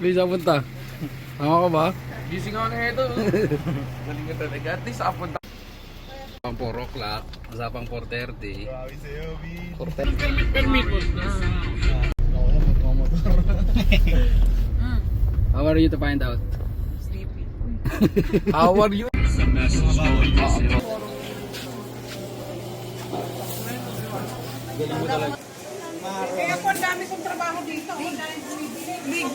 Please, punta. Tama ka ba? Gising ako na ito. Galing ka talaga. At least apunta. Pang 4 o'clock. Usapang 4:30. Grabe sa'yo, B. Permit mo. Ako yan, magmamotor. How are you to find out? Sleepy. How are you? Kaya po ang dami kong trabaho dito. Ang dami bumibili.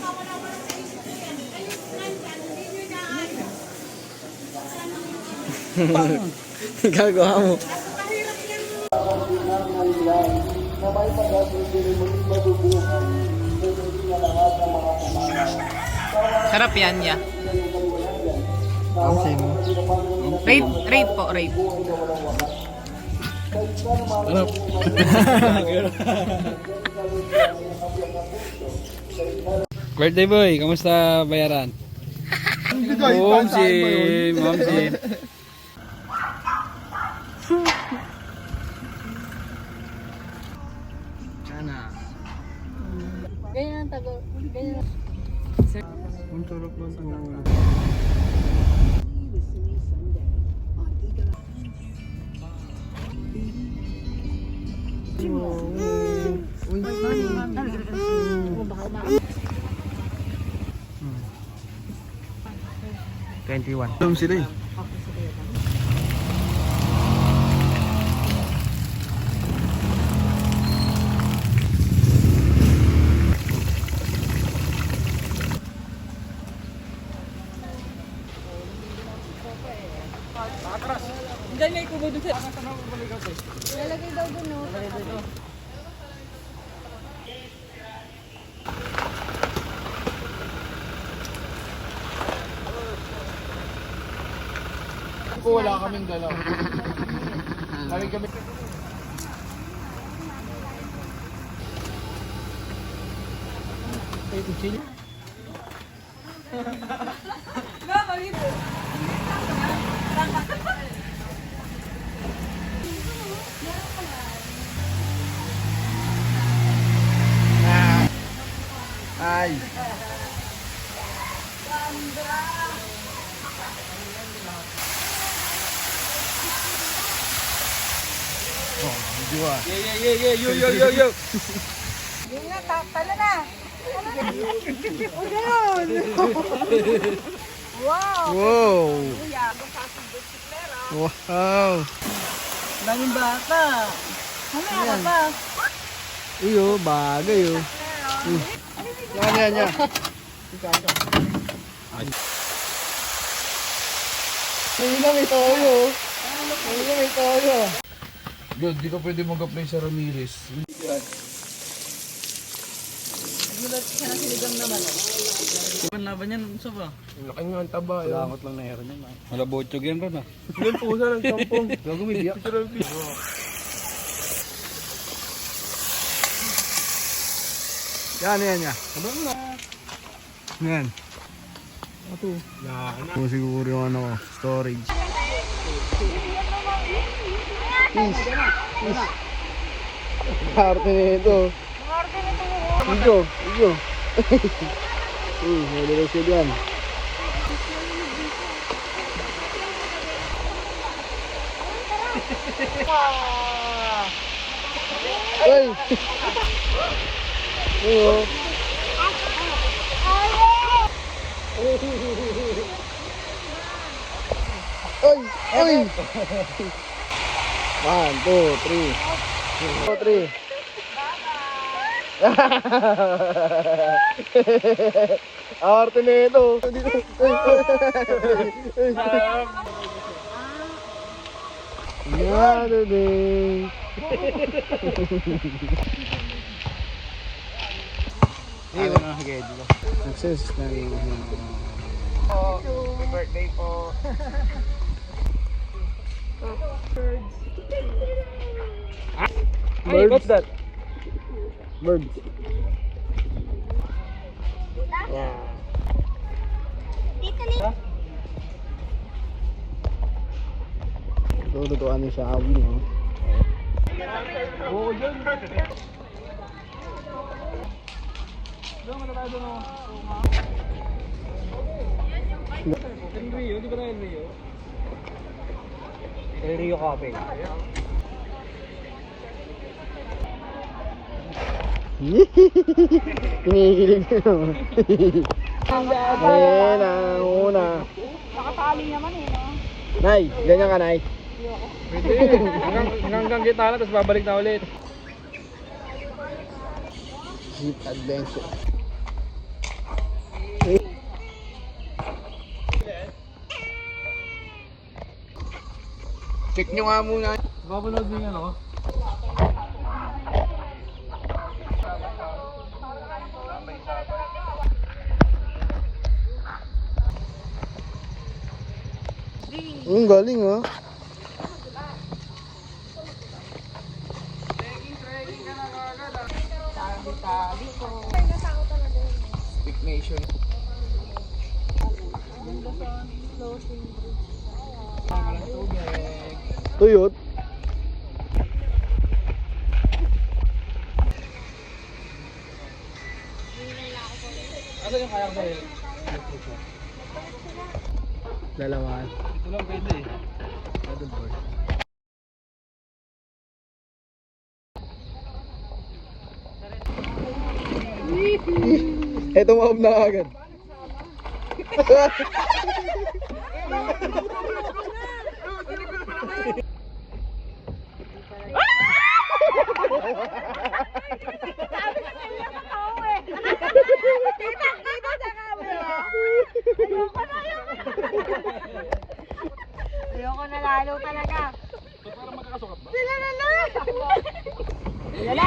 Gagawa mo. Napakahirap yan. Sarap yan, ya. Ang Rate po, rate. Harap. Birthday boy, kamusta bayaran? Momsi, momsi. Sana. Ganyan ang tago. Ganyan. Ang sarap ba sa mga? Uy, 21. Alam sila eh. Diyan may kubo dun sa... Lalagay daw dun, no? Ko wala kaming dalaw. Lagi kami. Ay. Oh, video ah. Yo. Yun na, talo na. Wow. Wow. Kuya, magkasundo si Clara. Wow. Daming bata. Mamaya ka pa. Iyo, bagay oh. Yan. May toyo. May toyo. Yun, di ka pwede mag-apply sa Ramirez. Iban laban yan, sa ba? Laki nga ang taba. Salamat lang na heron yan. Wala bochog yan ron ah. Yun, pusa ng sampung. Gago may biyak. Yan. Yan. Ito. Yan. Ito siguro yung ano ko, storage. Peace. Parte nito. Igo. May siya dyan. Ay! Oo. Ay! 1, 2, 3. 2, 3. Arte na ito. Yan, din. Success na rin. Happy birthday po. Birds? What's that? Birds. Yeah. Lutuan ni siya awin, no? Oo, yun. Rio Cafe. Kinikilig mo. Ayan ang una. Nakatali naman eh, no? Nay, ganyan ka, Nay. Pwede. Hanggang kita na, tapos babalik na ulit. Jeep Adventure. Check nyo nga muna. Babaload din ano? Galing oh. Stick Nation. Tuyot. Asan yung kayak sa'yo? Dalawa. Ito lang pwede eh. Eto maob na agad. Ayoko na lalo talaga. Sila na lang! Sila na!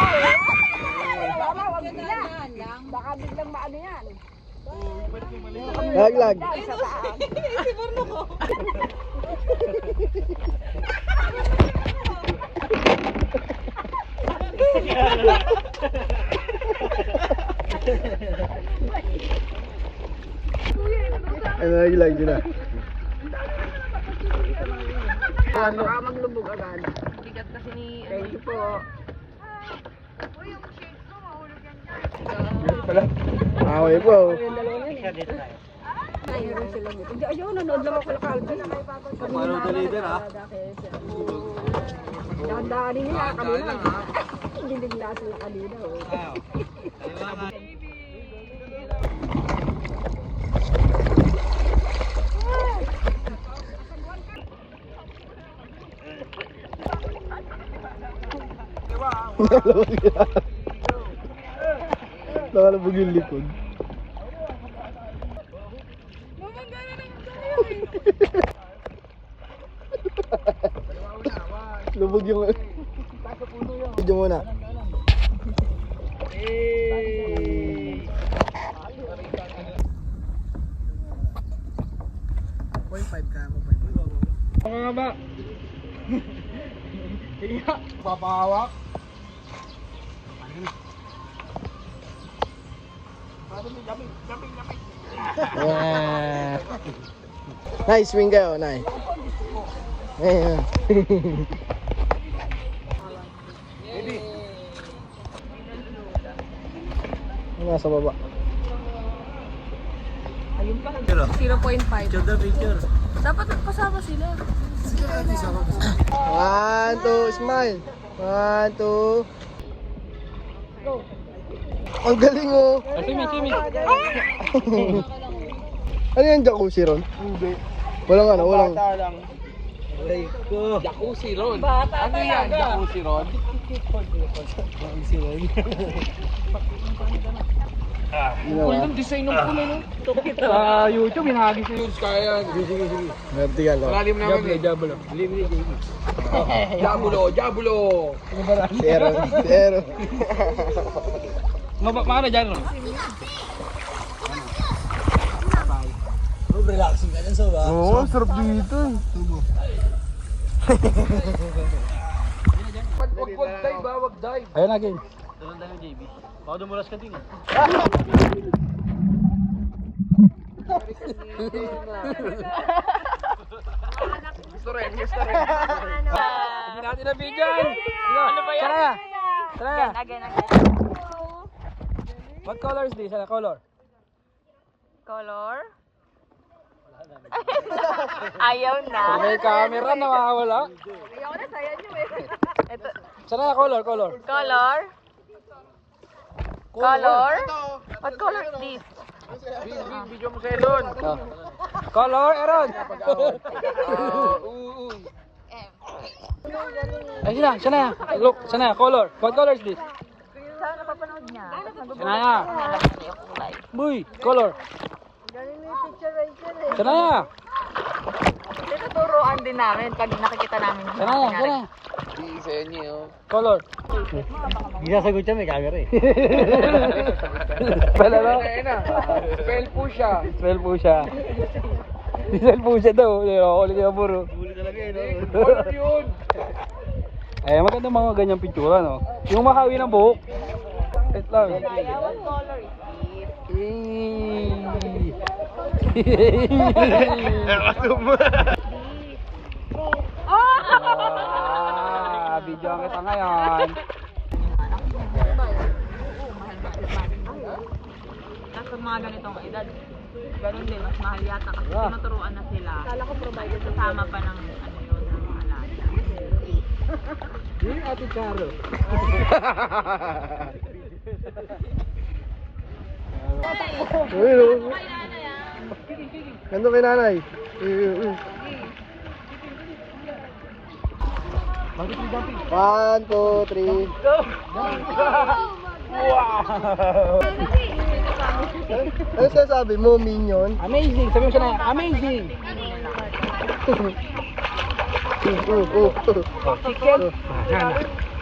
Tama, wag nila. Baka biglang maano yan. Laglag. Sa taas. Si Bruno ko. Laglag din ah. Baka maglubog agad. Bigat kasi ni... Thank you po. Away po. Mayroon sila dito. Ayun, nanood lang ako sa Calvin. Follow the leader ha. Dahan-dahanin nila kanina. Hindi bigla sila kanina. Nakalabog yung likod. Lubog yung... Video muna. Mga nga ba? Iya, papahawak. Yeah. Nice, swing kayo, nice. Ayan. Nasa baba. 0.5. Dapat kasama sila. 1, 2, smile. 1, 2. Ang galing oh. Simi. Ano yung jacuzzi ron? Walang ano, walang... Jacuzzi Ron. Bata Ano yan? Jacuzzi Ron? Cool yung design ng pool no? Sa YouTube, hinahagi sa YouTube. Kaya yan. Sige. Vertical oh. Malalim naman eh. Jabulo. Jabulo. Zero. Paano dyan no? Oo, sarap dito. Wag dive. Ayun na, game. Doon tayo JB. Baka dumulas ka din. Gusto rin. Hindi natin na video. Ano ba yan? Tara. Again. What color is this? Ano color? Color? Ayaw na. May camera na makawala. Ayaw na, saya nyo eh. Ito. Sana na color? Color? Color? What color is this? Video mo sa Elon. Color, Aaron. Ay, sana. Look, sana, color. What color is this? Saan napapanood niya? Sanaya. Boy, color. Sanaya. Tinuturoan din namin pag nakikita namin. Sanaya. Color. Hindi sasagot siya, may camera eh. Palala. Spell po siya. Spell po siya daw. Ulit yung puro. Huli talaga eh, no? Color yun. Eh, maganda mga ganyang pintura, no? Yung makawi ng buhok. Wait lang. What color is Video ang kita ngayon. Kasi mga ganitong edad, ganun din, mas mahal yata kasi tinuturuan na sila. Kala ko provided kasama pa ng ano yun, ng mga alaga. Yung Ate Charo. Uy, no? Ganda kay nanay. One, two, three. Ano sasabi mo, Minion? Amazing. Sabi mo siya na, amazing.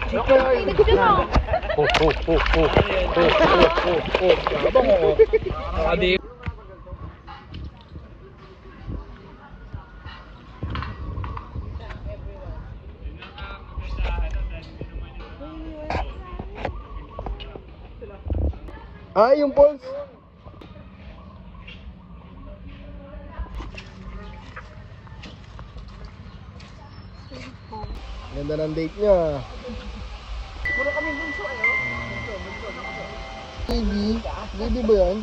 Chicken. Chicken. Abang oo. Adi. Ah, yung pulse. Ganda ng date niya. Puro kami bunso Baby? Baby ba yan?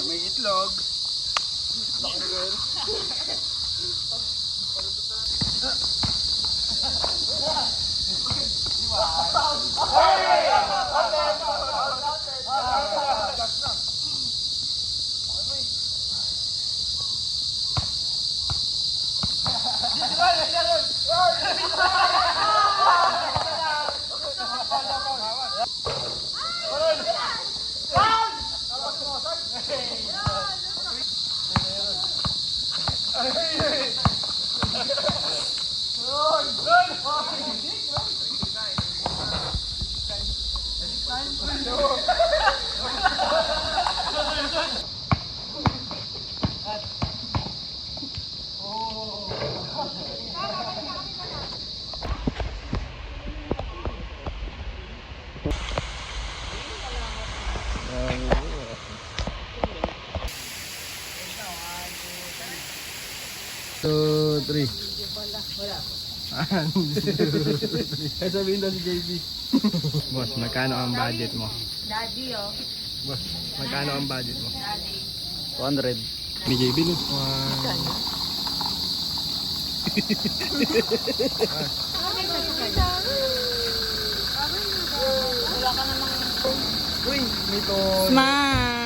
May itlog. 2, 3. Kaya sabihin daw si JB. Boss, magkano ang budget mo? Daddy, oh. Boss, magkano ang budget mo? Daddy. 200. May JB no? Wala ka namang... Uy, may to. Smile!